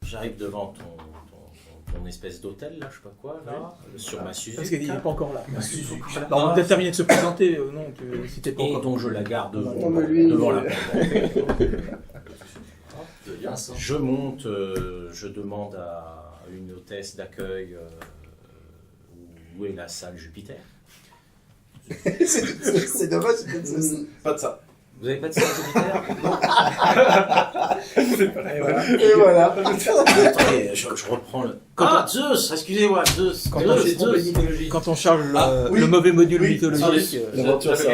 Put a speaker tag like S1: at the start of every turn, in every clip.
S1: J'arrive devant ton espèce d'hôtel, là, je sais pas quoi, là, sur ma Suzuki.
S2: Parce qu'il n'est pas encore là.
S1: Voilà.
S2: On va peut-être terminer de se présenter, non, si t'es pas
S1: Et
S2: encore.
S1: donc je la garde devant,
S3: mais lui,
S1: devant la
S4: Vincent.
S1: Je monte, je demande à une hôtesse d'accueil où est la salle Jupiter.
S3: C'est dommage,
S5: Pas de ça.
S1: Vous avez pas de salle Jupiter?
S3: Et voilà.
S1: Attendez, je reprends le... Zeus, excusez-moi, Zeus. Zeus.
S2: Quand on charge
S5: oui.
S2: le mauvais module
S5: Oui,
S2: mythologique.
S5: L'aventure, ça.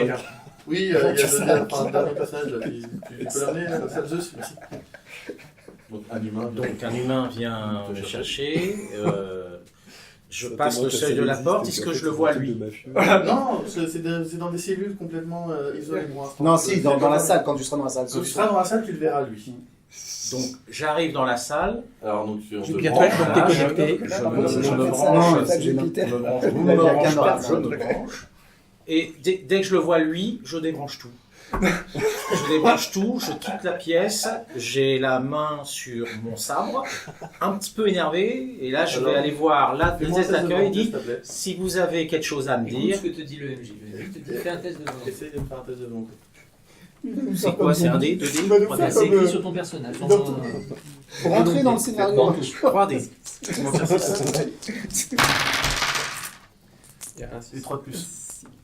S5: Oui, il y a un dernier passage. Tu peux l'amener, la salle Zeus, merci. Donc,
S1: Donc un humain vient me chercher. Je passe le seuil de la porte. Est-ce que je le vois lui?
S5: Non, c'est dans des cellules complètement isolées.
S3: Non, si, dans la salle, quand tu seras dans la salle.
S5: Quand tu seras dans la salle, tu le verras lui.
S1: Donc j'arrive dans la salle.
S5: Alors, donc, on
S2: Jupiter,
S5: te branche,
S2: donc t'es connecté.
S1: Je
S3: Non,
S1: me
S3: c'est
S1: branche.
S3: Jupiter.
S1: Je me branche.
S3: Vous n'avez aucun
S1: Je
S3: ordre.
S1: me branche. Et dès que je le vois lui, je débranche tout. Je débranche tout, je quitte la pièce, j'ai la main sur mon sabre, un petit peu énervé, et là je vais aller voir la hôtesse d'accueil et dit si vous avez quelque chose à me
S4: Écoute
S1: dire.
S4: ce que te dit le MJ. Le MJ te dit fais un test de volonté.
S5: Essaye de me faire un test de volonté.
S1: C'est quoi, c'est un dé, 2 dés, 3 dés,
S4: C'est écrit sur ton personnage.
S3: Pour rentrer dans le scénario.
S1: 3 dés.
S5: Il y a un 3 de plus.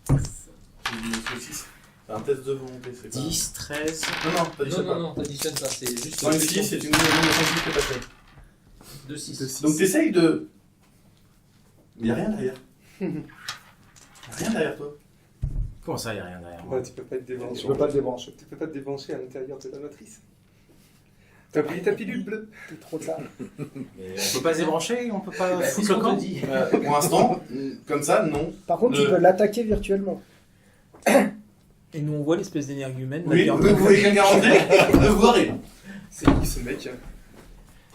S5: J'ai 6. C'est un test de volonté, c'est quoi?
S1: 10, 13.
S5: Non, t'additionnes pas.
S4: Non, t'additionnes pas. C'est juste.
S5: Non, une 6, c'est une nouvelle de qui est passée.
S4: 2, 6.
S5: Donc t'essayes de... Il n'y a rien derrière. Rien derrière toi.
S1: Comment ça, il n'y a rien derrière moi?
S6: Ouais, tu peux pas te débrancher.
S3: Tu peux pas te débrancher.
S6: Tu peux pas te débrancher à l'intérieur de la matrice. T'as oublié ta pilule bleue.
S3: C'est trop tard.
S1: Mais on peut pas se débrancher, on peut pas
S4: C'est
S1: foutre
S4: ce
S1: le
S4: qu'on
S1: camp?
S4: te dit.
S5: Pour l'instant, comme ça, non.
S3: Par contre, tu peux l'attaquer virtuellement.
S2: Et nous on voit l'espèce d'énergumène.
S5: Oui,
S2: là,
S5: vous
S2: qui est en-
S5: voulez quelqu'un rentrer? Vous verrez.
S6: C'est qui ce mec?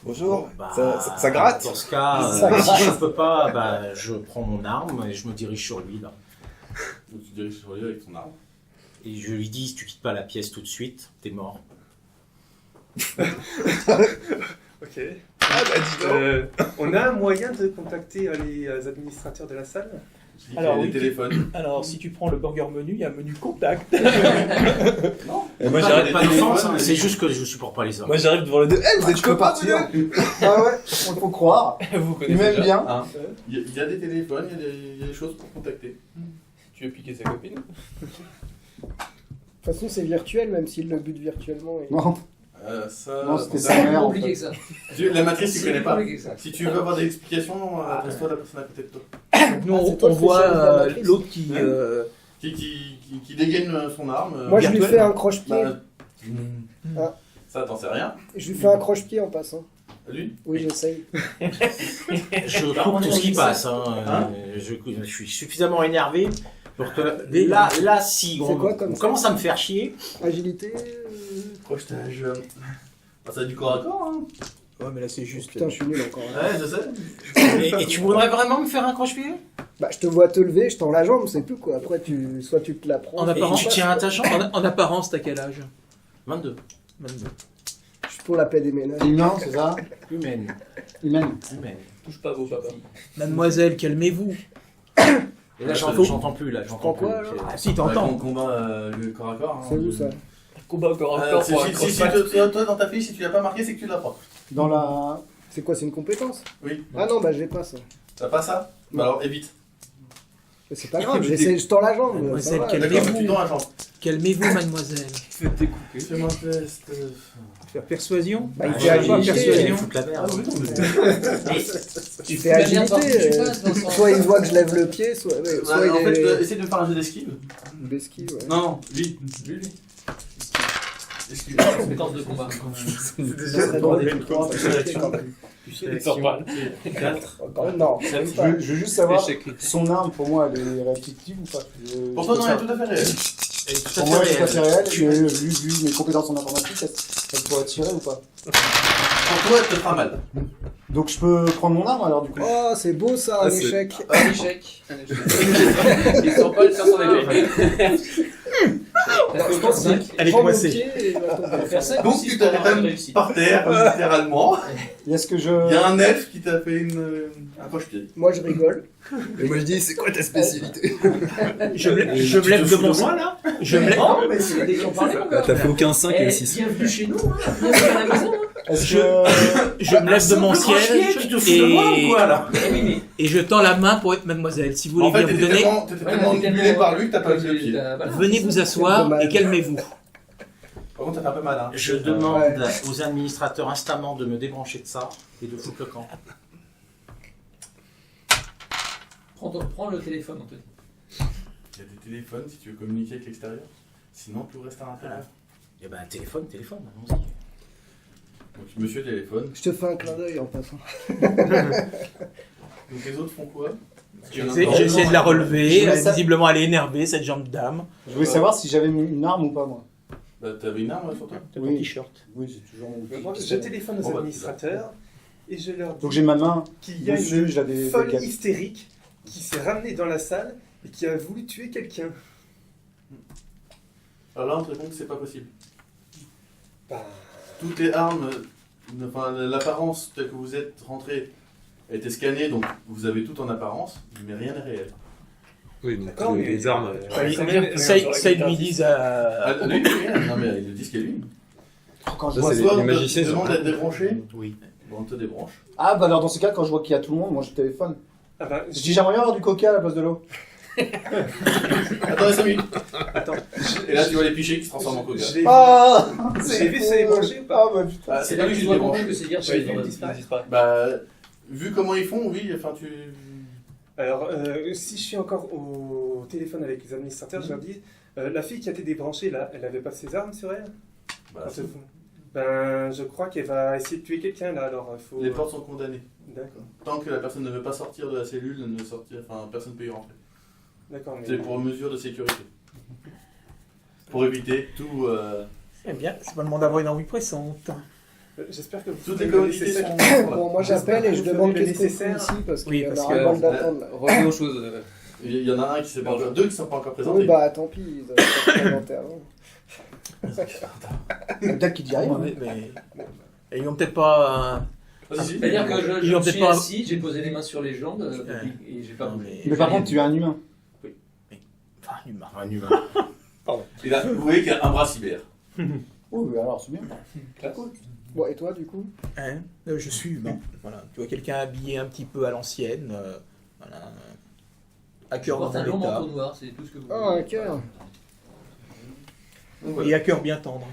S6: Bonjour.
S1: Bah,
S6: Ça gratte?
S1: Dans ce cas,
S3: Ça gratte.
S1: si je peux pas, bah, je prends mon arme et je me dirige sur lui là.
S5: Donc tu diriges sur lui avec ton arme.
S1: Et je lui dis si tu quittes pas la pièce tout de suite, t'es mort.
S6: Ok. Ah bah dis donc. On a un moyen de contacter les administrateurs de la salle?
S5: Je dis
S2: Alors,
S5: qu'il y a des
S2: oui,
S5: téléphones.
S2: Alors si tu prends le burger menu, il y a un menu contact.
S5: Non.
S6: Et moi
S1: Pas
S6: j'arrive
S1: d'offense, hein, c'est juste que je supporte pas les hommes.
S6: Moi j'arrive devant le deux. Eh, vous êtes
S3: Tu peux
S6: copains,
S3: partir.
S6: vous deux?
S3: Ah ouais, on faut croire.
S6: Vous
S3: Il m'aime bien.
S5: Hein, il y a des téléphones, il y a des choses pour contacter.
S6: Tu veux piquer sa copine?
S7: De toute façon, c'est virtuel, même s'il le bute virtuellement. Et...
S3: Non,
S5: Ça,
S3: non, c'était
S5: ça-
S3: sa
S4: C'est plus
S3: mère. En
S4: compliqué que
S3: fait.
S4: ça.
S5: La matrice, tu
S4: C'est
S5: connais
S4: plus
S5: pas.
S4: compliqué que ça.
S5: Si tu veux avoir des explications, adresse-toi à la personne à côté de toi.
S2: Nous
S7: Ah,
S2: on,
S7: c'est toi
S2: on
S7: le
S2: voit
S7: spécialiste de la matrice.
S2: l'autre qui.
S5: Qui dégaine son arme.
S7: Moi, je lui
S2: virtuel.
S7: fais un croche-pied.
S5: Bah,
S7: Ah.
S5: Ça, t'en sais rien.
S7: Je lui fais un croche-pied en passant.
S5: Lui
S7: Oui, j'essaye.
S1: Je coupe tout ce qui passe. Hein. Je suis suffisamment énervé pour que là si
S7: C'est
S1: on,
S7: quoi comme
S1: on
S7: ça
S1: commence à me faire chier.
S7: Agilité.
S5: Crochetage. Ah, ça a du corps à corps, hein.
S2: Ouais, mais là c'est juste.
S7: Putain, je suis nul encore.
S5: Ouais, je sais.
S1: Et tu voudrais vraiment me faire un croche-pied?
S7: Bah, je te vois te lever, je tends la jambe, c'est tout quoi. Après, soit tu te la prends.
S2: En
S1: Et
S2: apparence,
S1: tu tiens à ta jambe?
S2: en apparence, t'as quel âge?
S1: 22.
S2: 22.
S7: Je suis pour la paix des ménages.
S3: Humain, c'est ça?
S1: Humaine.
S3: Humaine.
S1: Humaine.
S4: Touche pas vos papas.
S2: Mademoiselle, calmez-vous.
S1: Et là j'entends plus là. J'entends
S7: prends quoi,
S1: plus.
S7: alors
S2: Ah, si t'entends.
S5: On combat le corps à corps. hein.
S7: C'est où ça?
S4: Combat au corps à corps pour un
S5: Toi, dans ta fiche, si tu l'as pas marqué, c'est que tu l'as pas.
S7: Dans la. C'est quoi, c'est une compétence?
S5: Oui.
S7: Ah non, bah j'ai pas ça.
S5: T'as pas ça? Bah alors évite.
S7: Mais c'est pas grave, je tends la jambe.
S2: Mademoiselle,
S7: ça va.
S2: quelle-
S5: D'accord,
S2: Calmez-vous.
S5: tu tends la jambe.
S2: Calmez-vous, mademoiselle.
S4: Faites découper.
S5: Fais-moi un test.
S2: Faire persuasion.
S7: Bah, il
S1: Ah,
S7: fait agilité.
S2: persuasion.
S1: Fout la merde.
S5: Ah oui, non, mais...
S7: Tu fais agilité. Soit il voit que je lève le pied, soit
S5: Bah, en
S7: il
S5: fait,
S7: est.
S5: essaye de me faire un jeu d'esquive.
S7: Besky, ouais.
S5: Non, lui. Esquive.
S4: Compétence de combat.
S6: C'est déjà
S7: Ça serait drôle, une fois,
S5: Sélection.
S4: Sors pas.
S5: 4.
S7: Quand même, non, même pas.
S3: Je veux juste savoir,
S6: Échec.
S3: son arme, pour moi, elle est réactive ou pas?
S5: Pour toi, non, elle est tout à fait réelle.
S3: Pour moi, elle est tout à fait réelle. Mais vu mes compétences en informatique, elle pourrait tirer ou pas?
S5: Pour toi, elle te fera mal.
S3: Donc je peux prendre mon arme alors du coup?
S7: Oh, c'est beau ça, un
S6: Ah, c'est-
S7: échec.
S4: Un échec. Ils sont pas le faire son épée.
S7: je pense
S2: Elle est
S7: prends mon
S2: coincée.
S7: pied et va tomber.
S1: Faire 5 ou
S5: Donc
S1: 6
S5: tu
S1: pour avoir une
S5: t'arrêtes
S1: réussite.
S5: par terre, littéralement.
S3: Est-ce que
S5: Il y
S3: je.
S5: a un elfe qui t'a fait un poche-pied.
S7: Moi, je rigole.
S8: Et moi je dis, c'est quoi ta spécialité?
S2: Je me lève de mon
S1: moi là
S2: Je me lève.
S1: Non, mais c'est dès qu'on parlait, mon
S8: Bah,
S1: gars.
S8: t'as fait aucun 5 et
S1: Eh,
S8: 6.
S1: bienvenue chez nous, hein. Bienvenue à la maison. Hein.
S3: Est-ce
S2: Je-
S3: que.
S2: Je me lève de mon siège
S1: Tu te fous de moi ou quoi là
S2: et,
S1: Eh oui, mais
S2: et je tends la main pour être mademoiselle. Si vous voulez
S5: En fait,
S2: bien vous
S5: t'étais
S2: donner,
S5: tellement, t'étais tellement manipulé par lui que t'as pas levé le pied.
S2: venez vous asseoir
S7: dommage.
S2: et calmez-vous.
S5: Par contre, ça fait un peu mal. Hein.
S1: je demande aux administrateurs instamment de me débrancher de ça et de foutre le camp.
S4: Prends le téléphone, Anthony.
S5: Il y a des téléphones si tu veux communiquer avec l'extérieur. Sinon, tout reste à l'intérieur.
S1: Eh ben, téléphone, allons-y.
S5: Donc, monsieur téléphone.
S7: Je te fais un clin d'œil en passant.
S5: Donc, les autres font quoi?
S2: J'essaie de la relever.
S3: Je mets ça-
S2: Visiblement, elle est énervée, cette jambe dame.
S3: Je voulais savoir si j'avais mis une arme ou pas, moi.
S5: Bah, t'avais une arme sur toi?
S2: T'as
S3: Oui.
S2: ton t-shirt.
S3: Oui, j'ai toujours mon
S6: Je téléphone aux
S5: Bon, bah,
S6: administrateurs et je leur
S3: Donc
S6: dis
S3: j'ai ma main
S6: qu'il y a
S3: dessus, je
S6: une
S3: l'avais
S6: folle
S3: décalée.
S6: hystérique qui s'est ramenée dans la salle et qui a voulu tuer quelqu'un.
S5: Alors là, on te répond que c'est pas possible.
S6: Bah,
S5: Toutes les armes, enfin, l'apparence telle que vous êtes rentré a été scannée, donc vous avez tout en apparence, mais rien n'est réel.
S8: Oui, donc
S6: D'accord, mais-
S8: les armes.
S2: Ça, ils lui disent à.
S5: Ah, lui, rien. Non, mais il le dit ce qu'il y a lui.
S3: Quand je
S8: Ça,
S3: vois
S8: c'est
S3: ça-
S5: Soit
S8: les
S5: on
S8: magiciens,
S5: te
S8: ils ont
S5: demande
S8: rien.
S5: d'être débranché,
S1: Oui.
S5: bon, on te débranche.
S3: Ah, bah alors dans ces cas, quand je vois qu'il y a tout le monde, moi je téléphone.
S6: ah bah,
S3: Je dis j'aimerais bien avoir du coca à la place de l'eau.
S5: Attendez 5 minutes.
S6: Attends,
S5: Et là, tu vois les pichets qui se transforment en coca.
S6: je l'ai
S3: Ah
S6: J'ai vu se débrancher ou pas?
S3: Ah, bah putain.
S5: Ah,
S1: C'est là que
S5: lui
S1: tu
S5: qui
S1: dois
S5: débranche.
S1: comprendre que c'est dire
S6: Ouais,
S1: que
S6: il disparaît.
S5: Bah, vu comment ils font, oui, enfin, tu.
S6: Alors, si je suis encore au téléphone avec les administrateurs, je leur dis la fille qui a été débranchée là, elle avait pas ses armes sur elle?
S5: Bah,
S6: Ben, je crois qu'elle va essayer de tuer quelqu'un là, alors il faut.
S5: les portes sont condamnées.
S6: D'accord,
S5: Tant que la personne ne veut pas sortir de la cellule, personne ne peut y rentrer.
S6: d'accord. Mais...
S5: C'est pour mesure de sécurité. Pour éviter tout.
S2: Eh bien, c'est pas le moment d'avoir une envie pressante.
S6: J'espère que vous
S5: Toutes
S6: ferez
S5: les
S6: le
S5: commodités
S6: nécessaire.
S5: sont.
S7: Bon, moi j'appelle et je
S6: J'espère que
S7: demande
S6: vous ferez
S7: qu'est-ce
S6: le
S7: qu'on fait
S6: nécessaire.
S7: ici parce
S2: Oui,
S7: qu'il y en
S2: parce
S7: a
S2: que-
S7: un bol d'attendre.
S8: Revenez aux choses.
S5: Il y en a un qui s'est pas encore. Deux qui sont pas encore présentés.
S7: Oui, bah tant pis, ils avaient pas présenté avant.
S3: Peut-être qu'il dit rien.
S2: Mais ils n'ont peut-être pas.
S5: Vas-y, si.
S4: C'est-à-dire que
S2: Ils
S4: je
S2: ont
S4: me
S2: peut-être
S4: suis
S2: pas-
S4: assis, j'ai posé les mains sur les jambes et j'ai pas
S2: Non,
S4: bougé.
S3: Mais par contre, tu es un humain.
S2: Enfin, humain.
S1: Un humain.
S5: Et là, vous voyez qu'il y a un bras cyber.
S3: Oui, mais alors c'est bien.
S7: Bon, et toi du coup?
S2: Hein, je suis humain. Voilà. Tu vois quelqu'un habillé un petit peu à l'ancienne. Voilà. À
S4: Je
S2: cœur dans
S4: porte un long
S2: l'état.
S4: manteau noir, c'est tout ce que vous
S7: Oh, un cœur.
S5: Donc, voilà.
S2: Et à cœur bien tendre.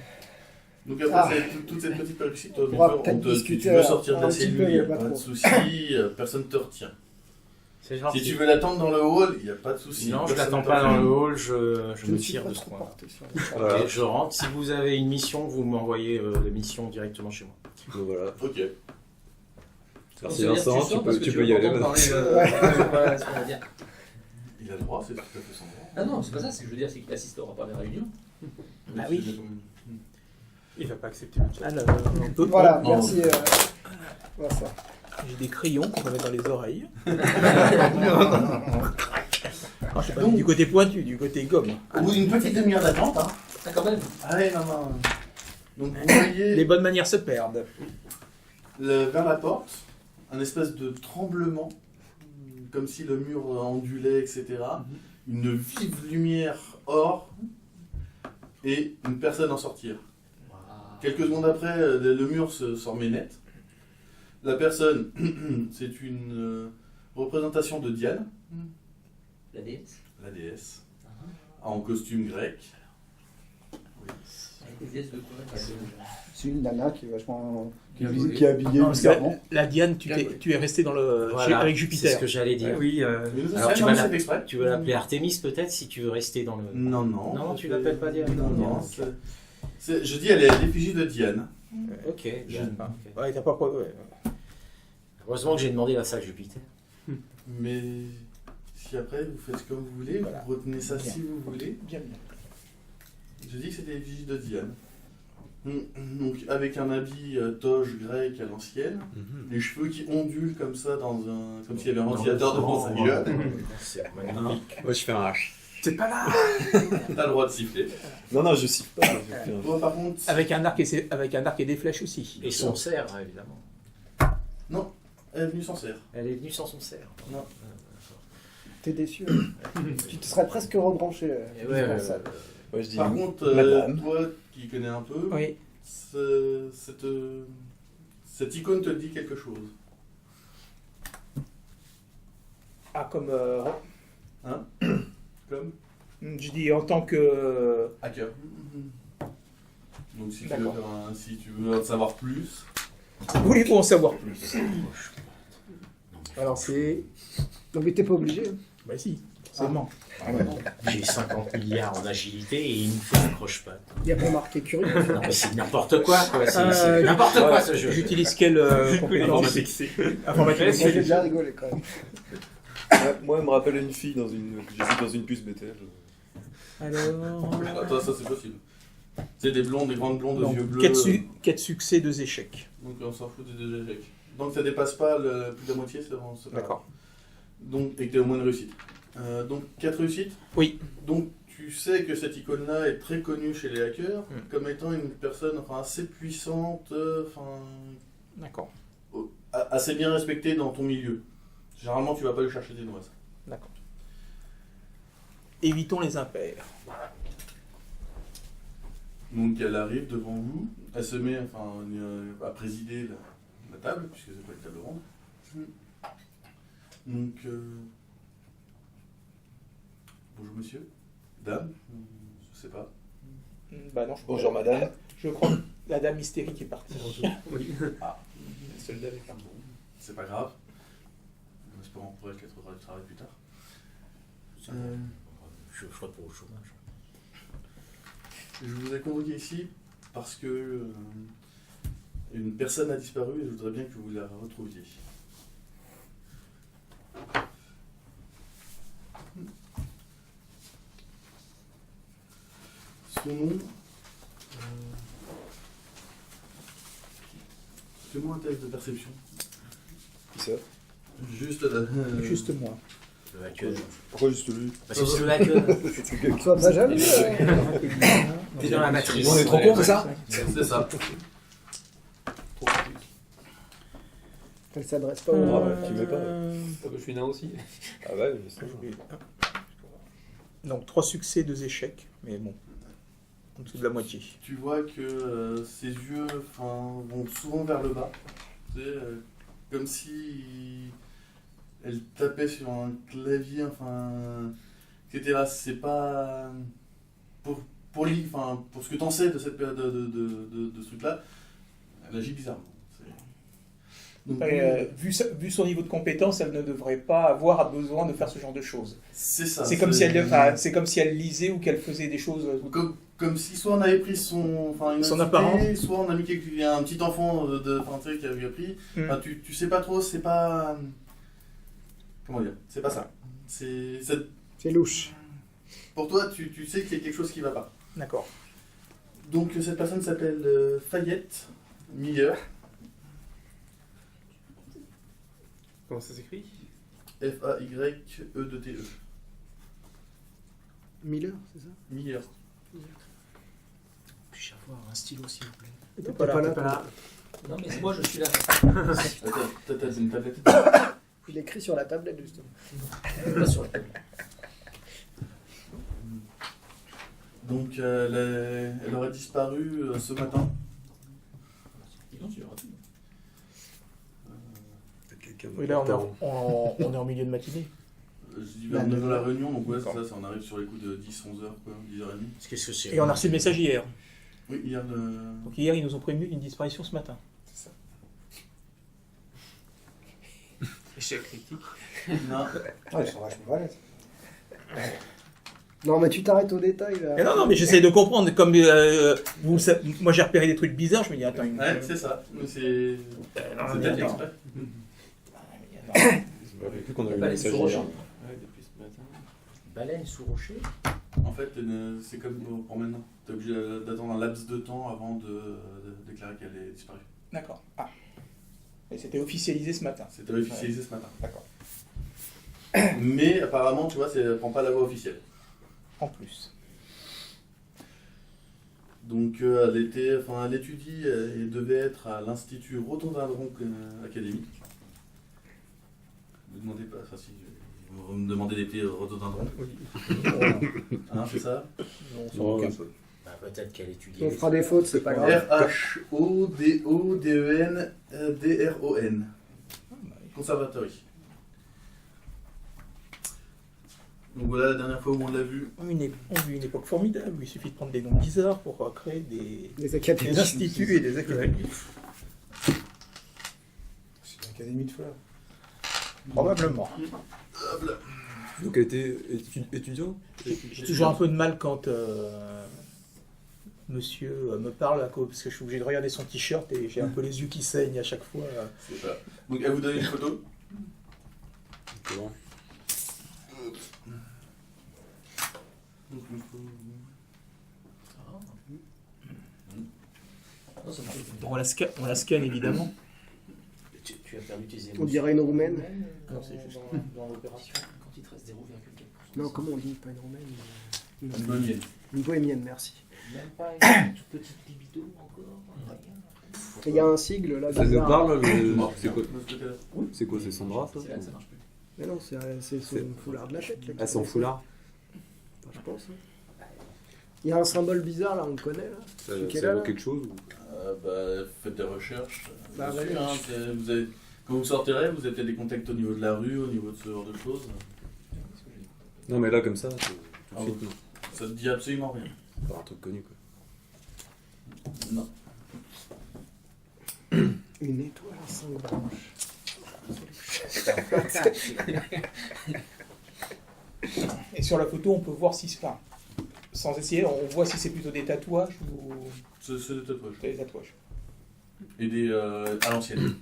S5: Donc après
S7: Ah.
S5: toute cette petite période, toi,
S7: On va
S5: on
S7: peut-être
S5: tu
S7: discuter
S5: veux sortir de
S7: un
S5: la
S7: petit peu,
S5: cellule, il
S7: il
S5: n'y
S7: y
S5: a
S7: a pas
S5: pas de
S7: trop.
S5: souci, personne ne te retient.
S1: C'est gentil.
S5: Si tu veux l'attendre dans le hall, il n'y a pas de souci.
S1: Non, je
S5: personne
S1: l'attends
S5: ne
S1: pas
S5: te
S1: dans
S5: retient.
S1: le hall, je
S7: Je
S1: me
S7: ne suis
S1: tire
S7: pas
S1: de ce
S7: trop
S1: coin.
S7: porté sur le champ.
S8: Voilà.
S1: Et je rentre. Si vous avez une mission, vous m'envoyez la mission directement chez moi.
S8: Donc voilà.
S5: Ok.
S8: Merci Vincent, tu peux y aller maintenant.
S4: Voilà ce qu'on va dire.
S5: Il a le droit, c'est tout à fait son droit.
S4: Ah non, c'est pas ça, c'est que je veux dire, c'est qu'il assistera pas à les réunions.
S2: Ah oui.
S6: Il va pas accepter le chat.
S2: Alors, on peut-
S7: Voilà,
S5: Non.
S7: merci. Voilà ça.
S2: J'ai des crayons qu'on va mettre dans les oreilles. Non, je sais pas
S5: Donc-
S2: du côté pointu, du côté gomme.
S5: Au bout d'une petite demi-heure d'attente, hein.
S4: Ah, quand même.
S5: Allez, maman. Donc vous voyez
S2: Les bonnes manières se perdent.
S5: vers la porte, un espèce de tremblement, comme si le mur ondulait, etc. Une vive lumière or et une personne en sortir. Quelques secondes après, le mur se remet net. La personne, c'est une représentation de Diane,
S4: La déesse.
S5: la déesse, en costume grec.
S4: Avec des déesses de quoi
S3: C'est une nana qui est vachement. qui
S4: Bien
S3: est,
S4: volé.
S3: qui est habillée
S2: Non, parce que
S3: bizarrement.
S2: la Diane,
S4: Bien joué.
S2: tu es resté dans le,
S1: Voilà,
S2: avec
S1: c'est
S2: Jupiter.
S1: ce que j'allais dire.
S8: Oui,
S5: Mais nous,
S1: Alors,
S5: c'est
S1: tu
S5: vraiment
S1: vas la-
S5: fait exprès.
S1: Tu veux l'appeler Artemis peut-être si tu veux rester dans le.
S5: Non, non.
S1: Non, tu l'appelles pas Diane.
S5: Non, non. Je dis, elle est à l'effigie de Diane.
S1: Ok. Diane, ok.
S2: Ouais, t'as pas. Ouais.
S1: Heureusement que j'ai demandé la salle Jupiter.
S5: Mais si après vous faites comme vous voulez,
S2: Voilà.
S5: vous retenez ça
S2: Bien.
S5: si vous voulez.
S2: Bien, bien.
S5: Je dis que c'était l'effigie de Diane. Donc avec un habit toge grec à l'ancienne, les cheveux qui ondulent comme ça comme s'il y avait un ventilateur devant sa gueule.
S1: C'est magnifique.
S8: Moi je fais un H.
S2: C'est pas là.
S5: T'as le droit de siffler.
S8: Non, je siffle pas.
S5: Toi, par contre,
S2: Avec un arc et des flèches aussi.
S1: Et son cerf, évidemment.
S5: non, elle est venue sans cerf.
S1: Elle est venue sans son cerf.
S5: Non.
S7: T'es déçu. Tu te serais presque rebranché.
S1: Et ouais,
S7: pour ça.
S8: Ouais, je dis
S5: Par contre,
S8: madame.
S5: toi qui connais un peu,
S2: Oui.
S5: cette icône te dit quelque chose.
S2: Ah, comme.
S5: Hein Comme
S2: Je dis en tant que.
S5: hacker. Donc si tu, veux
S2: D'accord.
S5: si tu veux en savoir plus,
S2: Voulez-vous en savoir plus? Alors c'est.
S7: Non, mais t'es pas obligé. hein.
S2: Bah si, forcément.
S1: J'ai 50 milliards en agilité et il me fait un croche-patte.
S7: Il y a pas marqué curieux.
S1: Non, mais c'est n'importe quoi, quoi. C'est n'importe quoi, ce jeu.
S2: J'utilise quelle compétence informatique?
S7: J'ai déjà rigolé quand même.
S8: Moi, elle me rappelle une fille que j'ai vue dans une puce BTL.
S2: Alors.
S5: toi ça c'est possible. C'est des blondes, des grandes blondes aux
S2: Donc,
S5: yeux bleus.
S2: 4 succès, 2 échecs.
S5: Donc on s'en fout des deux échecs. Donc ça dépasse pas plus de la moitié, c'est pas grave.
S2: D'accord.
S5: Donc, et que tu au moins une réussite. Donc 4 réussites.
S2: Oui.
S5: Donc tu sais que cette icône-là est très connue chez les hackers comme étant une personne assez puissante,
S2: D'accord.
S5: assez bien respectée dans ton milieu. Généralement tu vas pas lui chercher des noises.
S2: D'accord. Évitons les impairs.
S5: Donc elle arrive devant vous, elle se met à présider la table, puisque c'est pas une table ronde. Donc bonjour monsieur, dame, je sais pas.
S2: Bah non,
S8: Bonjour madame.
S2: Je crois que la dame hystérique est partie.
S6: Oui.
S2: Ah, la seule dame est partie.
S5: C'est pas grave. En espérant qu'on pourrait être au travail plus tard.
S1: Je ferai pour au chômage.
S5: Je vous ai convoqué ici parce que une personne a disparu et je voudrais bien que vous la retrouviez. Son nom. Fais-moi un test de perception.
S8: Qui ça?
S5: Juste.
S2: Juste moi.
S1: Le hacker.
S8: Pourquoi juste lui?
S1: Parce que c'est le hacker.
S7: Toi, pas jamais.
S1: T'es dans la matrice.
S8: On est trop con, c'est ça?
S5: C'est ça.
S7: Elle s'adresse pas au
S8: Ah
S7: roi.
S8: ouais, tu mets pas.
S6: Je suis nain aussi.
S8: Ah ouais, mais c'est
S2: Donc 3 succès, 2 échecs. Mais bon, en dessous de la moitié.
S5: Tu vois que ses yeux vont souvent vers le bas. Tu sais, comme si elle tapait sur un clavier, etc. C'est pas pour ce que t'en sais de cette période de ce truc-là, elle agit bizarrement. Donc,
S2: Vu son niveau de compétence, elle ne devrait pas avoir besoin de faire ce genre de choses.
S5: c'est ça.
S2: C'est comme si elle lisait ou qu'elle faisait des choses.
S5: Comme si soit on avait pris son
S2: apparence,
S5: soit on a mis un petit enfant qui a appris. Tu sais pas trop, c'est pas. Comment dire? C'est pas ça.
S7: C'est louche.
S5: Pour toi, tu sais qu'il y a quelque chose qui va pas.
S2: D'accord.
S5: Donc cette personne s'appelle Fayette Miller.
S6: Comment ça s'écrit?
S5: F-A-Y-E-2-T-E.
S7: Miller, c'est ça?
S5: Miller.
S1: Puis-je avoir un stylo, s'il vous plaît?
S7: T'es pas là.
S4: Non, mais moi, je suis là.
S5: T'as une tablette.
S7: Il écrit sur la tablette, justement.
S4: Pas sur la table.
S5: Donc elle aurait disparu ce matin.
S4: Non, tu l'auras tout.
S2: Oui, là, on est en milieu de matinée.
S5: Je dis vers 9h la réunion, donc ouais, c'est ça, on arrive sur les coups de 10-11h, quoi, 10h30.
S1: Qu'est-ce que c'est?
S2: Et on a reçu le message hier.
S5: Oui, hier
S2: Donc hier, ils nous ont prévenu d'une disparition ce matin.
S6: C'est ça.
S2: Échec critique.
S5: Non.
S3: Ah, ils sont vachement balèzes.
S7: Non, mais tu t'arrêtes au détail, là.
S2: Mais non, mais j'essaie de comprendre. Comme vous, moi, j'ai repéré des trucs bizarres. Je me dis, attends,
S5: Ouais, c'est ça. Mais c'est peut-être
S2: attends.
S5: exprès.
S8: Depuis qu'on a eu le
S4: Baleine
S8: message
S4: sous rocher.
S8: hier.
S6: Ouais, depuis ce matin.
S1: Baleine sous rocher?
S5: En fait, c'est comme pour maintenant. T'es obligé d'attendre un laps de temps avant de déclarer qu'elle est disparue.
S2: D'accord. Ah. Et c'était officialisé ce matin.
S5: C'était officialisé ce matin.
S2: D'accord.
S5: Mais apparemment, tu vois, elle prend pas la voie officielle.
S2: En plus.
S5: Donc elle étudie et devait être à l'Institut Rhododendron Academy. Vous demandez pas, enfin si, vous me demandez des petits rhododendrons. Hein, c'est ça?
S2: Non, ça manque un peu.
S1: Bah, peut-être qu'elle étudie.
S7: On fera des fautes, c'est pas grave.
S5: RHODODENDRON. Conservatory. Donc voilà la dernière fois où on l'a vu.
S2: On vit une époque formidable, il suffit de prendre des noms bizarres pour créer
S7: Des académies.
S2: des instituts et des académies.
S3: C'est l'Académie de fleurs.
S2: Probablement.
S8: Donc elle était étudiant.
S2: J'ai toujours un peu de mal quand monsieur me parle, parce que je suis obligé de regarder son t-shirt et j'ai un peu les yeux qui saignent à chaque fois.
S5: C'est ça. Donc elle vous donne une photo.
S8: C'est bon.
S5: Donc,
S4: Non, ça marche.
S2: On la scanne évidemment.
S1: Tu as perdu tes émotions.
S7: On dirait une roumaine.
S2: Non, c'est juste.
S1: Dans l'opération, quand il te reste 0,4%.
S7: Non, comment on dit? Pas une roumaine.
S5: une bohémienne.
S7: Une bohémienne, merci.
S1: Même pas une toute petite libido encore.
S7: Et il y a un sigle là.
S8: Ça nous
S7: bizarre.
S8: parle, mais c'est quoi?
S5: De ce côté-là.
S8: C'est quoi? C'est Sandra, ça?
S4: C'est là que ça marche plus.
S7: Mais non, c'est son foulard de la tête. Là,
S8: Ah, c'est en foulard?
S7: Enfin, je pense. Hein. Il y a un symbole bizarre là, on le connaît là.
S8: Ça
S7: Qui est
S8: ça
S7: là,
S8: vaut
S7: là
S8: quelque chose?
S5: Faites des recherches.
S7: Bah,
S5: Dessus,
S7: ouais.
S5: hein, quand vous sortirez, vous avez peut-être des contacts au niveau de la rue, au niveau de ce genre de choses.
S8: Non, mais là, comme ça, tout
S5: Ah,
S8: de suite, non.
S5: Ça te dit absolument rien.
S8: C'est pas un truc connu, quoi.
S5: Non.
S7: Une étoile à 5 branches.
S2: Et sur la photo, on peut voir si c'est. Enfin, sans essayer, on voit si c'est plutôt des tatouages ou
S5: C'est des tatouages.
S2: des tatouages.
S5: Et des à l'ancienne.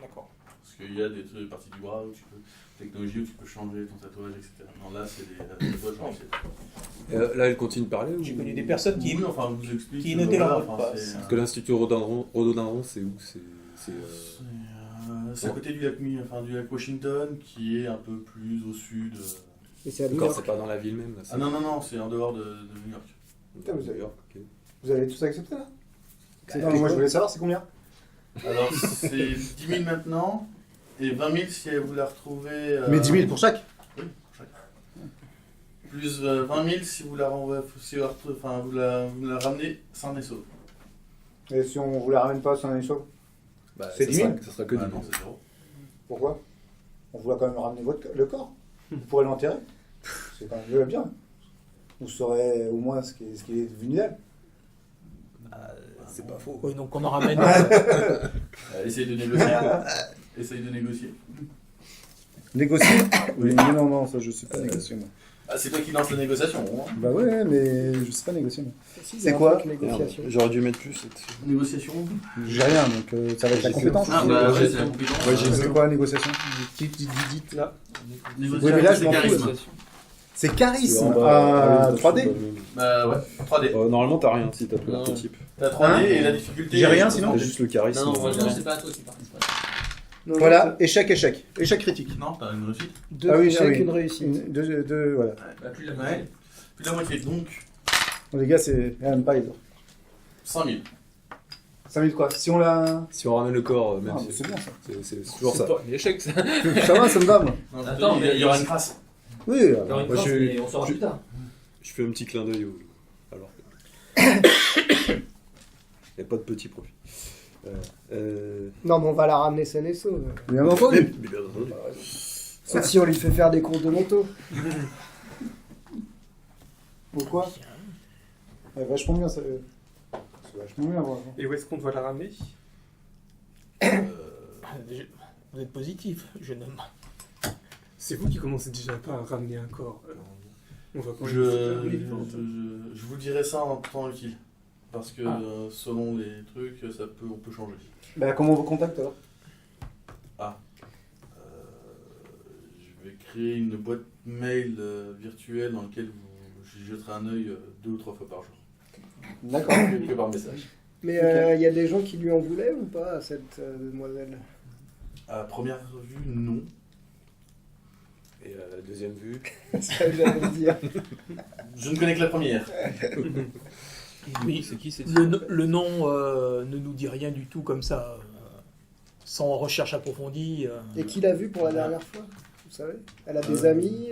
S2: D'accord.
S5: Parce qu'il y a des trucs parties du bras où tu peux. Technologie où tu peux changer ton tatouage, etc. Non, là, c'est des tatouages à l'ancienne.
S8: Là, elle continue de parler?
S2: J'ai
S8: ou-
S2: connu des personnes qui.
S5: Oui, enfin, on vous explique.
S2: qui notaient leur mot de
S5: enfin,
S2: passe.
S5: c'est,
S8: Parce que l'Institut Rhododendron, c'est où?
S5: c'est à côté du lac Washington, qui est un peu plus au sud.
S7: Et c'est à New
S8: D'accord,
S7: York.
S8: c'est pas dans la ville même, là.
S5: Ah non, c'est en dehors de New York.
S3: Putain, vous avez-
S8: D'ailleurs, ok.
S3: Vous avez tous accepté là?
S7: C'est
S3: Non, mais moi je voulais savoir c'est combien?
S5: Alors, c'est 10 000 maintenant, et 20 000 si vous la retrouvez.
S3: Mais 10 000 pour chaque?
S5: Oui, pour chaque. Plus 20 000 si vous la renvoyez, si vous la ramenez sain et sauf.
S3: Et si on vous la ramène pas sur un échec?
S8: Bah,
S3: C'est
S8: ça
S3: 10 000?
S8: sera- Ça sera que
S5: Ah
S8: 10
S5: non,
S8: 000.
S5: c'est zéro.
S3: Pourquoi? On voulait quand même ramener le corps. Vous pourrez l'enterrer. C'est quand même bien. Vous saurez au moins ce qui est devenu d'elle.
S8: C'est pas faux.
S2: Oui, donc on en ramène.
S5: Essaye de négocier. Essaye de négocier.
S3: Négocier? Oui, mais non, ça je sais pas négocier moi.
S5: Ah, c'est toi qui lance la négociation. Hein.
S3: Bah ouais, mais je sais pas négocier moi.
S7: Si, il y
S3: C'est
S7: a un
S3: quoi?
S7: truc, négociation.
S8: J'aurais dû mettre plus.
S5: Négociation.
S3: J'ai rien, donc ça va être la compétence.
S5: Ah bah ouais, c'est la compétence.
S3: Ouais, c'est quoi la négociation?
S6: Dites là.
S5: Négociation,
S3: Oui, mais là, je
S5: c'est
S3: m'en fous,
S5: charisme.
S3: C'est charisme
S8: En bas,
S3: à
S8: ah oui,
S3: 3D.
S5: Bah ouais, 3D.
S8: Normalement, t'as rien si t'as tout
S4: Non.
S8: l'archétype.
S5: T'as 3D et la difficulté.
S3: J'ai rien,
S5: est
S3: sinon
S8: T'as juste le charisme.
S4: Non,
S5: Ouais,
S4: non,
S5: ouais.
S4: c'est pas à toi qui parle.
S7: Non,
S3: Voilà,
S7: non,
S3: échec. Échec critique.
S5: Non, t'as une réussite.
S7: deux
S3: Ah oui,
S7: échecs,
S3: oui.
S7: une réussite.
S3: Deux, voilà.
S4: Bah, plus la
S5: Ouais.
S4: moitié.
S5: Puis la moitié, donc
S3: Bon, les gars, c'est même pas les autres.
S5: 5 000.
S3: 5 000 quoi? Si on l'a.
S8: Si on ramène le corps, même
S3: Ah,
S8: si.
S3: c'est bien ça.
S8: C'est toujours ça.
S6: pas un échec, ça.
S3: Ça va, ça me va moi.
S5: Non,
S4: Attends,
S5: il y aura une trace.
S3: Oui,
S4: Encore une
S8: moi,
S4: fois,
S8: je-
S4: mais on saura
S8: je-
S4: plus tard.
S8: Je fais un petit clin d'œil au. Alors. Il n'y a pas de petit profit.
S7: Non, mais on va la ramener saine et sauve.
S3: bien entendu.
S8: Mais bien entendu.
S7: Sauf si on lui fait faire des courses de moto.
S3: Pourquoi? Ouais, vachement bien ça. C'est vachement bien. Voilà.
S6: Et où est-ce qu'on doit la ramener?
S2: Vous êtes positif, jeune homme.
S6: C'est vous qui commencez déjà pas à ramener un corps. On va quand même
S5: Je vous dirai ça en temps utile. Parce que selon les trucs, on peut changer.
S3: Bah, comment on vous contacte alors?
S5: Je vais créer une boîte mail virtuelle dans laquelle j'y jetterai un œil 2 ou 3 fois par jour.
S3: D'accord.
S5: Que par message.
S7: Mais il y a des gens qui lui en voulaient ou pas à cette demoiselle?
S5: À première vue, non.
S8: Et la deuxième vue.
S7: Ça, j'allais dire.
S5: Je ne connais que la première.
S2: Oui,
S8: C'est qui c'est
S2: le nom ne nous dit rien du tout comme ça, sans recherche approfondie.
S7: Et qui l'a vu pour la dernière fois? Vous savez? Elle a des amis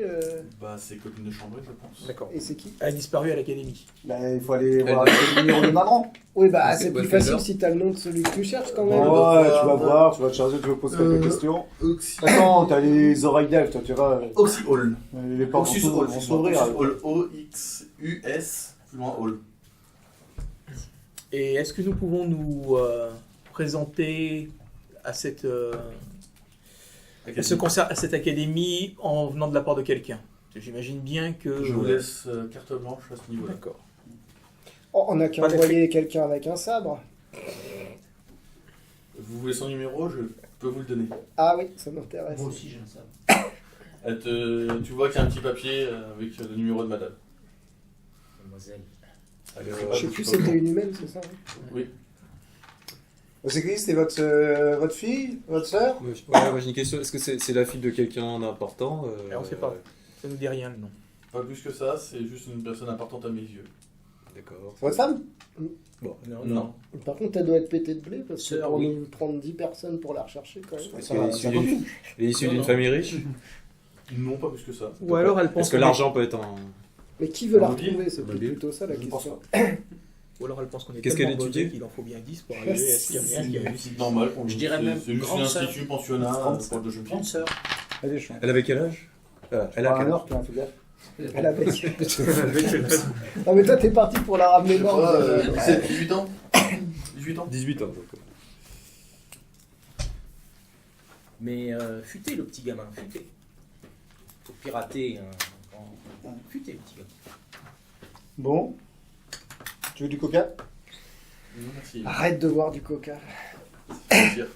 S5: Bah, c'est copine de chambre, je pense.
S2: D'accord.
S7: et c'est qui?
S2: Elle a disparu à l'académie.
S3: Ben, il faut aller voir le numéro de Maman.
S7: Oui, bah
S8: C'est
S7: c'est
S8: quoi
S7: plus
S8: le
S7: facile
S8: genre
S7: si t'as le nom de celui que tu cherches quand
S3: Ouais,
S7: même.
S3: tu vas voir, tu vas te charger, tu vas poser quelques questions. Attends, t'as les oreilles d'elfe, toi, tu vois.
S5: Oxyhall.
S3: Les portes
S5: Oxus
S3: vont
S5: Hall.
S3: s'ouvrir.
S5: Hall. O-X-U-S. Plus loin Hall.
S2: Et est-ce que nous pouvons nous présenter à cette, à cette académie en venant de la part de quelqu'un? J'imagine bien que...
S5: Je vous laisse carte blanche à ce niveau-là.
S2: D'accord.
S7: Oh, on a qu'à
S2: Pas
S7: envoyer quelqu'un avec un sabre.
S5: Vous voulez son numéro, je peux vous le donner.
S7: Ah oui, ça m'intéresse.
S4: Moi aussi, j'ai un sabre.
S5: Tu vois qu'il y a un petit papier avec le numéro de madame.
S1: Mademoiselle.
S5: Allez,
S7: Je sais plus, c'était une humaine, c'est ça? Hein?
S5: Oui.
S3: C'est qui? C'était votre fille? Votre sœur?
S8: Ouais, moi j'ai une question. Est-ce que c'est la fille de quelqu'un d'important
S2: On ne sait pas. Ça nous dit rien le nom.
S5: Pas plus que ça, c'est juste une personne importante à mes yeux.
S8: D'accord.
S3: C'est votre femme?
S8: Bon,
S5: Non.
S7: Par contre, elle doit être pétée de blé parce que
S1: Sœur,
S7: pour
S1: oui.
S7: nous prendre 10 personnes pour la rechercher quand même.
S8: Est-ce qu'elle est issue d'une
S5: Non.
S8: famille riche?
S5: Non, pas plus que ça.
S2: Ou alors elle pense
S8: Est-ce que l'argent peut être un...
S7: Mais qui veut la
S5: Mobile?
S7: retrouver? C'est
S8: Mobile?
S7: plutôt ça la
S5: Je pense
S7: question.
S2: Ou alors elle pense qu'on est
S8: Qu'est-ce
S2: tellement
S8: qu'elle étudie
S2: mauvais qu'il en faut bien 10 pour arriver à ce qu'il y en ait un qui réussit.
S5: C'est normal.
S1: Je dirais même
S5: c'est juste
S1: grande
S5: un
S1: sœur.
S5: institut pensionnat
S3: Grande
S5: pour de jeunes filles.
S1: Grande sœur.
S3: Elle est chouette.
S8: Elle avait quel âge Elle a
S3: Un
S8: quel âge
S3: orc, hein, fais gaffe.
S7: Elle avait. Non mais toi t'es parti pour la ramener morte.
S5: C'est 18 ans 18 ans
S8: 18 ans. Donc.
S1: Mais futé le petit gamin, futé. Faut pirater un futé le petit gamin.
S3: Bon. Tu veux du coca?
S5: Non, merci.
S7: Arrête de boire du coca.
S5: C'est plaisir.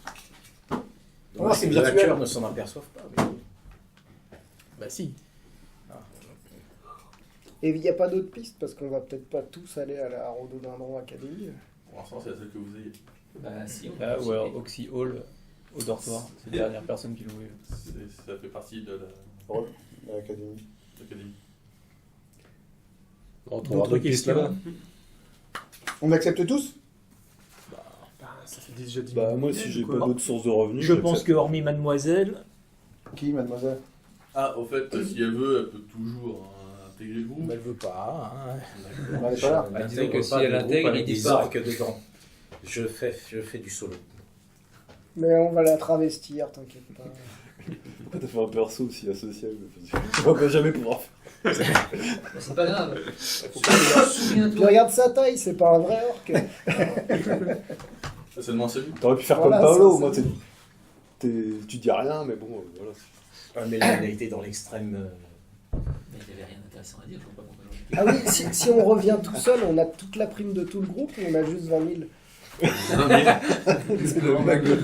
S3: Oh, c'est
S1: les
S3: virtuel.
S1: acteurs ne s'en aperçoivent pas. Mais...
S2: Bah si.
S7: Et il n'y a pas d'autres pistes parce qu'on va peut-être pas tous aller à la Rhododendron Academy.
S5: Pour l'instant, c'est la seule que vous ayez.
S4: Bah, si, on
S9: Ah,
S4: peut
S9: ou alors
S4: aussi.
S9: Oxy Hall au dortoir. C'est la dernière personne qui l'ont eu.
S5: Ça fait partie de
S3: L'Académie.
S5: l'académie.
S8: On trouvera
S2: D'autres
S8: d'autres pistes
S2: questions?
S8: là-bas.
S3: On accepte tous?
S6: Ça fait déjà 10
S8: Bah
S6: minutes.
S8: moi si j'ai pas d'autres sources de revenus.
S2: Je pense que hormis mademoiselle,
S3: Qui, mademoiselle?
S5: Ah, au fait, si elle veut, elle peut toujours intégrer le groupe.
S2: elle veut pas. Hein.
S3: Elle est pas là.
S4: Bah, disons
S1: N'intègre
S4: que si
S1: pas
S4: elle
S1: de groupe
S4: intègre,
S1: avec
S4: il
S1: des
S4: disparaît.
S1: orques dedans. Je fais du solo.
S7: Mais on va la travestir, t'inquiète pas.
S8: Pourquoi t'as fait un perso aussi asocial? On va jamais pouvoir faire.
S4: Bah, c'est pas grave.
S7: Puis
S4: Souviens-toi.
S7: regarde sa taille, c'est pas un vrai orc.
S5: C'est seulement celui.
S8: T'aurais pu faire
S7: Voilà,
S8: comme Paolo,
S7: ça,
S8: moi tu dis rien mais bon voilà.
S1: Ah, mais là, il a été dans l'extrême.
S4: Mais il n'y avait rien d'intéressant à dire, je vois pas pourquoi j'en ai
S7: Ah oui, si on revient tout seul, on a toute la prime de tout le groupe ou on a juste 20 000?
S8: C'est le magot.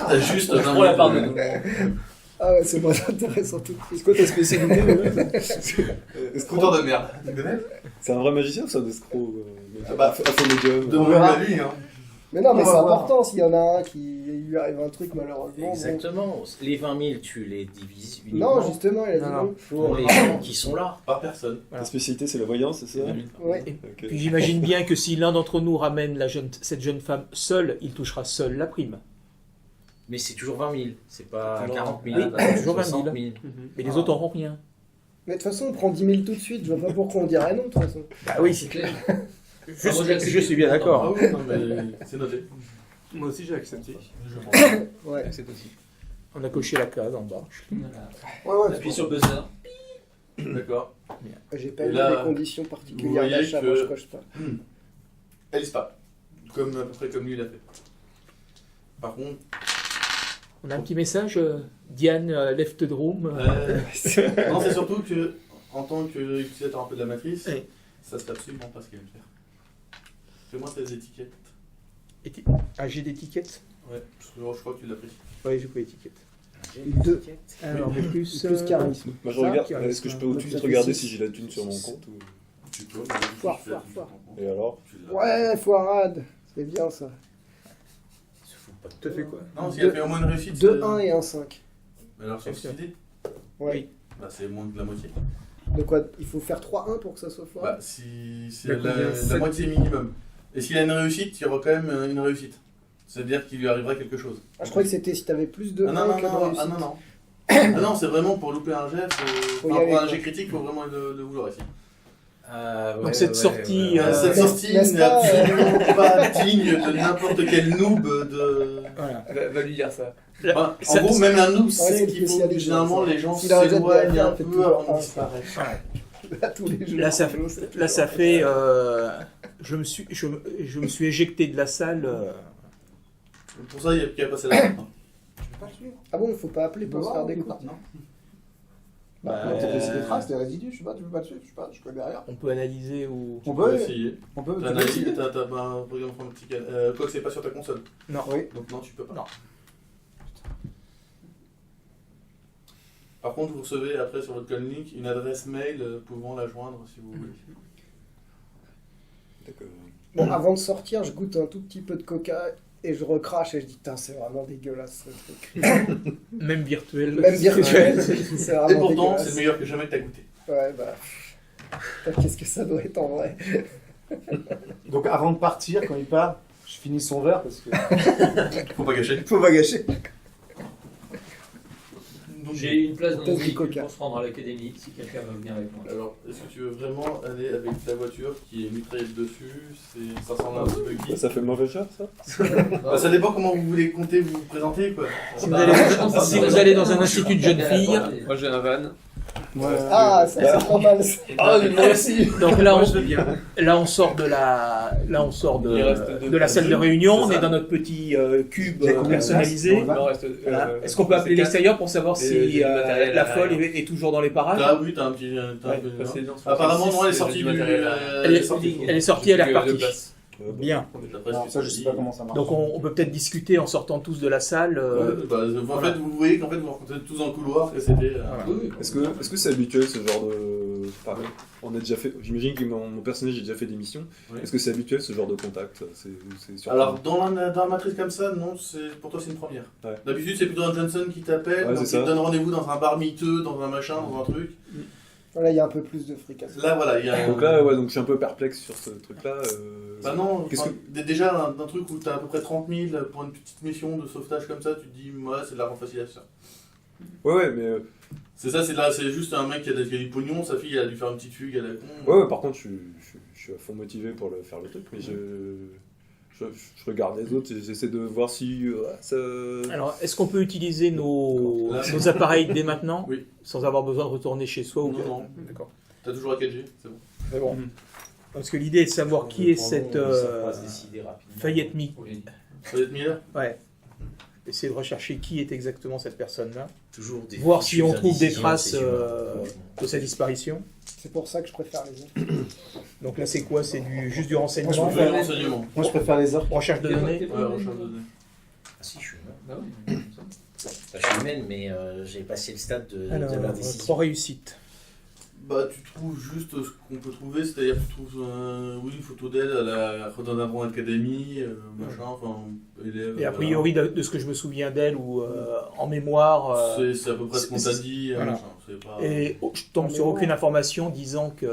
S5: T'as juste
S4: Prends la part de nous.
S7: Ah ouais, c'est moins intéressant tout de suite.
S8: C'est quoi ta spécialité
S5: Scooter de merde.
S8: C'est un vrai magicien ou c'est un escroc
S5: Ah bah,
S8: médium
S5: Demande à lui, hein.
S7: Mais non, mais
S3: On
S7: c'est
S3: va voir.
S7: important s'il y en a un qui lui arrive un truc malheureusement. bon.
S1: Exactement. Les 20 000, tu les divises
S7: Non,
S1: uniquement
S7: justement, il a dit
S2: Non,
S7: non.
S2: non.
S1: pour les gens qui sont là.
S5: Pas personne.
S8: Ta spécialité c'est la voyance, c'est ça?
S7: Ouais.
S8: Ok.
S2: Puis j'imagine bien que si l'un d'entre nous ramène cette jeune femme seule, il touchera seul la prime.
S1: Mais c'est toujours 20 000. C'est pas
S8: Toujours-
S1: 40 000,
S2: Oui,
S1: c'est
S2: toujours 20 000.
S1: 60 000.
S2: Mais les autres n'auront rien.
S7: Mais de toute façon, on prend 10 000 tout de suite. Je vois pas pourquoi on dirait non, de toute façon.
S2: Bah oui,
S4: C'est clair.
S2: je suis bien
S5: Ah
S2: d'accord.
S5: oui, non, mais c'est noté.
S6: Moi aussi, j'ai accepté.
S5: Je pense.
S7: Ouais.
S9: C'est aussi.
S2: On a coché la case en bas.
S4: Voilà.
S3: Ouais, ouais.
S4: Appuie sur le buzzer.
S5: D'accord.
S7: J'ai pas
S5: Et
S7: vu
S5: là,
S7: les conditions
S5: vous
S7: particulières
S5: voyez
S7: d'achat,
S5: que-
S7: moi je coche pas.
S5: Elle lise pas. Comme, à peu près comme lui il a fait. Par contre,
S2: On a un petit message, Diane left the room.
S5: non, c'est surtout que, en tant qu'utilisateur un peu de la matrice,
S2: Oui.
S5: ça c'est absolument pas ce qu'elle aime faire. Fais-moi tes étiquettes.
S2: Ah, j'ai d'étiquettes.
S5: Ouais, parce que je crois que tu l'as pris.
S2: Oui, j'ai pas d'étiquettes.
S7: Deux.
S2: Alors, mais plus,
S7: Plus charisme.
S8: Moi je
S7: Ça,
S8: regarde,
S7: charisme.
S8: est-ce que je peux
S7: Donc,
S8: tout de
S7: ça
S8: suite
S7: fait
S8: regarder
S7: six.
S8: si j'ai la thune sur mon compte ou...
S5: Tu peux.
S7: Foire,
S5: tu l'as
S7: foire,
S5: pris
S7: foire.
S5: sur ton compte.
S8: Et alors?
S5: Tu l'as.
S7: Ouais, foirade. C'est bien ça.
S1: Se fout pas de
S6: Tu as fait quoi?
S5: Non, s'il a fait au moins une réussite.
S7: 2, 1 et 1, 5.
S5: Mais alors sur cette idée,
S7: Ouais.
S5: Bah, c'est moins que la moitié.
S7: De quoi? Il faut faire 3-1 pour que ça soit fort.
S5: Bah, si c'est
S6: Il y a combien?
S5: la
S6: Sept.
S5: moitié minimum. Et s'il a une réussite, il y aura quand même une réussite. C'est-à-dire qu'il lui arrivera quelque chose.
S7: Ah, je croyais que c'était si t'avais plus de
S5: Ah
S7: 1
S5: non, non,
S7: que de
S5: non,
S7: réussite.
S5: ah non, non. Ah non, c'est vraiment pour louper un jet,
S7: Faut y
S5: pour
S7: aller,
S5: un
S7: quoi.
S5: jet critique, il faut vraiment le vouloir ici.
S2: Donc cette sortie,
S5: Cette sortie
S7: n'est-ce
S5: n'est
S7: pas,
S5: absolument pas digne de n'importe quel noob de...
S2: voilà.
S6: Va lui dire ça.
S5: Enfin,
S2: Ça-
S5: en gros, même un noob
S7: c'est
S5: sait
S7: le
S5: qu'il faut
S7: spécialiste,
S5: généralement
S7: ça.
S5: les gens
S7: S'il a un jet de
S5: s'éloignent
S7: derrière,
S5: un
S7: fait
S5: peu
S7: toujours
S5: avant
S7: un.
S5: de disparaître.
S7: Là, tous les jeux.
S2: Là, ça fait. Je me suis éjecté de la salle.
S5: Pour ça, il y a qu'à passer la porte.
S7: Ah bon, faut pas appeler pour se faire des coups.
S5: Non.
S3: Bah, on va peut-être laisser des traces, des résidus, je sais pas, tu veux pas dessus, je sais pas, je connais derrière.
S2: On peut analyser ou.
S3: On
S5: On peut
S3: peut,
S5: essayer.
S3: on peut,
S5: T'as analysé, t'as par exemple un petit quoi que c'est pas sur ta console.
S2: Non.
S3: Oui.
S5: Donc non, tu peux pas.
S2: Non.
S5: Par contre, vous recevez après sur votre link une adresse mail pouvant la joindre si vous voulez.
S8: D'accord.
S7: Bon, avant de sortir, je goûte un tout petit peu de coca et je recrache et je dis, putain, c'est vraiment dégueulasse ce truc.
S2: Même virtuel.
S7: Même virtuel, c'est
S5: Et
S7: vraiment
S5: pourtant,
S7: dégueulasse.
S5: c'est le meilleur que jamais que t'as goûté.
S7: Ouais, bah. Putain, qu'est-ce que ça doit être en vrai?
S3: Donc avant de partir, quand il part, je finis son verre parce que.
S5: Faut pas gâcher.
S3: Faut pas gâcher.
S5: Donc,
S4: J'ai une place dans
S7: Peut-être
S4: mon
S7: du
S4: véhicule
S7: coca.
S4: pour se rendre à l'académie, si quelqu'un veut venir avec moi.
S5: alors, est-ce que tu veux vraiment aller avec ta voiture qui est mitraillette dessus? Ça ressemble un petit peu qui?
S8: Ça fait mauvais cher, ça?
S5: Bah, ça dépend comment vous voulez compter vous présenter quoi.
S2: Si vous allez dans un institut de jeunes filles.
S6: Moi j'ai un van.
S7: Ah, ça c'est pas mal ça.
S6: Ah, moi aussi.
S2: Donc là,
S6: Moi,
S2: on,
S6: je veux bien.
S2: là, on sort de
S6: Il reste deux
S2: de la salle de
S6: jeux.
S2: réunion.
S5: C'est
S2: On est
S5: ça.
S2: dans notre petit cube
S3: Il y a combien de
S2: personnalisé.
S3: places?
S6: Il m'en reste,
S2: Voilà. Est-ce qu'on peut appeler
S6: c'est
S2: l'extérieur pour savoir
S6: Et
S2: si
S6: du matériel
S2: la
S6: à
S2: folle
S6: l'arrière.
S2: est toujours dans les parages?
S5: Ah oui, t'as un petit. T'as un
S2: Ouais,
S5: peu
S6: quatre. C'est dans
S5: Apparemment, non, elle est
S6: 66,
S5: sortie
S6: du
S5: du.
S6: matériel à-
S2: Elle est
S5: sortie.
S2: Elle est sortie, elle est
S6: Plus que
S2: repartie.
S6: deux places.
S2: Bien.
S5: D'après ce
S3: Alors
S5: que
S3: ça,
S5: tu
S3: je sais
S5: dis.
S3: pas comment ça marche.
S2: Donc on peut peut-être discuter en sortant tous de la salle.
S5: Ouais, bah, en
S2: voilà.
S5: fait, vous voyez qu'en fait, vous rencontrez tous dans le couloir, que c'était.
S2: Voilà.
S4: Oui,
S8: Est-ce que c'est habituel ce genre de. Enfin, on a déjà fait. J'imagine que mon personnage a déjà fait des missions.
S5: Oui.
S8: Est-ce que c'est habituel ce genre de contact? C'est surtout-
S5: Alors, dans la matrice comme ça, non, pour toi, c'est une première.
S8: Ouais.
S5: D'habitude, c'est plutôt un Johnson qui t'appelle,
S8: Ouais,
S5: donc
S8: c'est
S5: il te
S8: ça.
S5: donne rendez-vous dans un bar miteux, dans un machin, dans un truc.
S7: Là, il y a un peu plus de fric à ça.
S5: Là, voilà, il y a.
S8: Donc là, ouais, donc je suis un peu perplexe sur ce truc-là.
S5: Bah non,
S8: Qu'est-ce
S5: enfin, déjà, un truc où t'as à peu près 30 000 pour une petite mission de sauvetage comme ça, tu te dis, ouais, c'est de l'argent facile à faire.
S8: Ouais, mais.
S5: C'est ça, c'est juste un mec qui a du pognon, sa fille elle a dû faire une petite fugue à la con.
S8: Ouais, par contre, je suis à fond motivé pour faire le truc, mais je regarde les autres et j'essaie de voir si ça.
S2: Alors, est-ce qu'on peut utiliser nos
S5: Là.
S2: appareils dès maintenant,
S5: Oui.
S2: sans avoir besoin de retourner chez soi ou
S5: Non, non,
S2: D'accord.
S5: t'as toujours la 4G, c'est bon.
S2: C'est bon. Parce que l'idée est de savoir qui est cette
S1: Ça va se décider rapidement.
S2: Fayette Mi.
S4: oui.
S5: Ça va être Miller.
S2: Ouais. Essayer de rechercher qui est exactement cette personne-là.
S1: Toujours des
S2: Voir si on trouve des
S1: indécisions,
S2: traces
S1: c'est sûr.
S2: de sa disparition.
S7: C'est pour ça que je préfère les autres.
S2: Donc là, c'est quoi? C'est juste du
S3: Moi,
S2: renseignement,
S3: je
S5: On
S3: préfère-
S5: fait le renseignement.
S3: Moi, je préfère les orques.
S2: recherche de données.
S5: Ouais, recherche de données.
S1: Ah si, je suis humain.
S4: Bah oui, comme ça.
S1: Enfin, je suis humaine, mais j'ai passé le stade de
S2: Alors,
S1: l'indécision.
S2: 3 réussites.
S5: Bah, tu trouves juste ce qu'on peut trouver, c'est-à-dire que tu trouves oui, une photo d'elle à la Rodin Academy, machin, enfin, élève.
S2: Et a priori, de ce que je me souviens d'elle ou en mémoire,
S5: C'est à peu près ce qu'on t'a dit,
S2: voilà.
S5: machin, c'est pas...
S2: et je tombe sur aucune information disant que.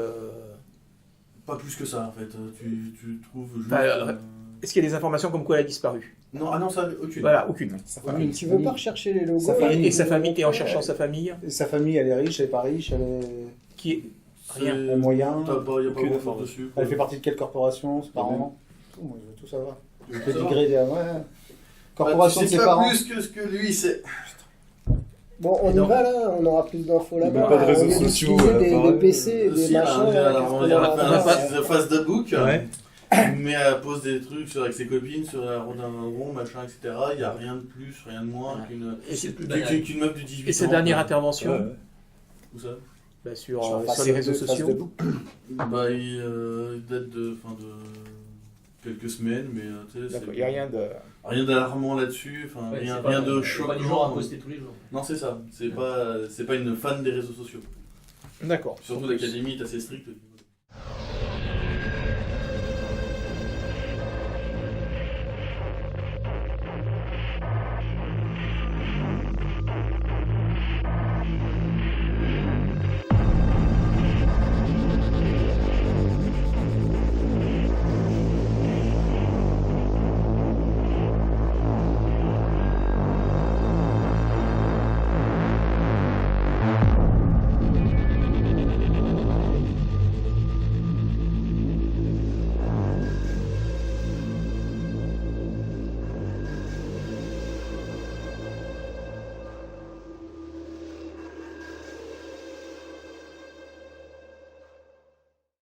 S5: Pas plus que ça, en fait. Tu trouves juste...
S2: Bah, Est-ce qu'il y a des informations comme quoi elle a disparu?
S5: Non, ah non, ça, aucune.
S2: Voilà, aucune.
S3: Sa
S7: Ah,
S3: famille,
S7: tu veux pas rechercher les logos
S3: Sa
S7: là,
S3: famille.
S2: Et sa famille, et en cherchant sa famille,
S3: Et sa famille, elle est riche, elle est pas riche, elle est
S2: qui est.
S5: C'est-
S2: Rien.
S3: en moyen.
S5: Il n'y a pas
S8: Aucune
S5: grand-chose
S8: information.
S5: dessus.
S3: Elle fait partie de quelle corporation, ses parents? Tout, moi, je veux tout savoir.
S5: Tu veux
S3: Le
S5: tout savoir
S3: degré des... Ouais. Corporation
S5: Bah,
S3: de
S5: tu
S3: ses
S5: sais pas
S3: parents.
S5: plus que ce que lui, c'est...
S7: Bon, on y
S2: Non.
S7: va là, on aura plus d'infos
S8: Il y a
S7: là-bas.
S8: pas de réseaux
S7: Au lieu
S8: sociaux,
S7: d'utiliser
S8: pareil.
S7: des PC et des
S5: Si,
S7: machins.
S5: on
S7: là,
S5: a
S7: qu'est-ce qu'on
S5: fait
S7: a
S5: un face de book,
S2: Ouais.
S5: mais elle pose des trucs avec ses copines, sur la Rodin rond, machin, etc. Il n'y a rien de plus, rien de moins
S2: Ouais.
S5: qu'une
S2: Et c'est-
S4: plus banal.
S5: qu'une meuf de 18 ans.
S2: Et sa dernière
S5: quoi.
S2: intervention
S8: Ouais.
S5: Où ça
S2: bah, sur
S3: Face
S2: les réseaux
S3: de- face
S2: sociaux.
S3: de book.
S5: Bah, il date de quelques semaines, mais tu sais,
S2: D'accord,
S5: c'est
S2: il n'y a rien de.
S5: rien d'alarmant là-dessus, enfin,
S4: Ouais,
S5: rien,
S4: c'est pas-
S5: rien de
S4: c'est pas du genre à
S5: choquant.
S4: poster tous les jours.
S5: Non, c'est ça, c'est pas une fan des réseaux sociaux.
S2: D'accord.
S5: Surtout l'académie est assez stricte.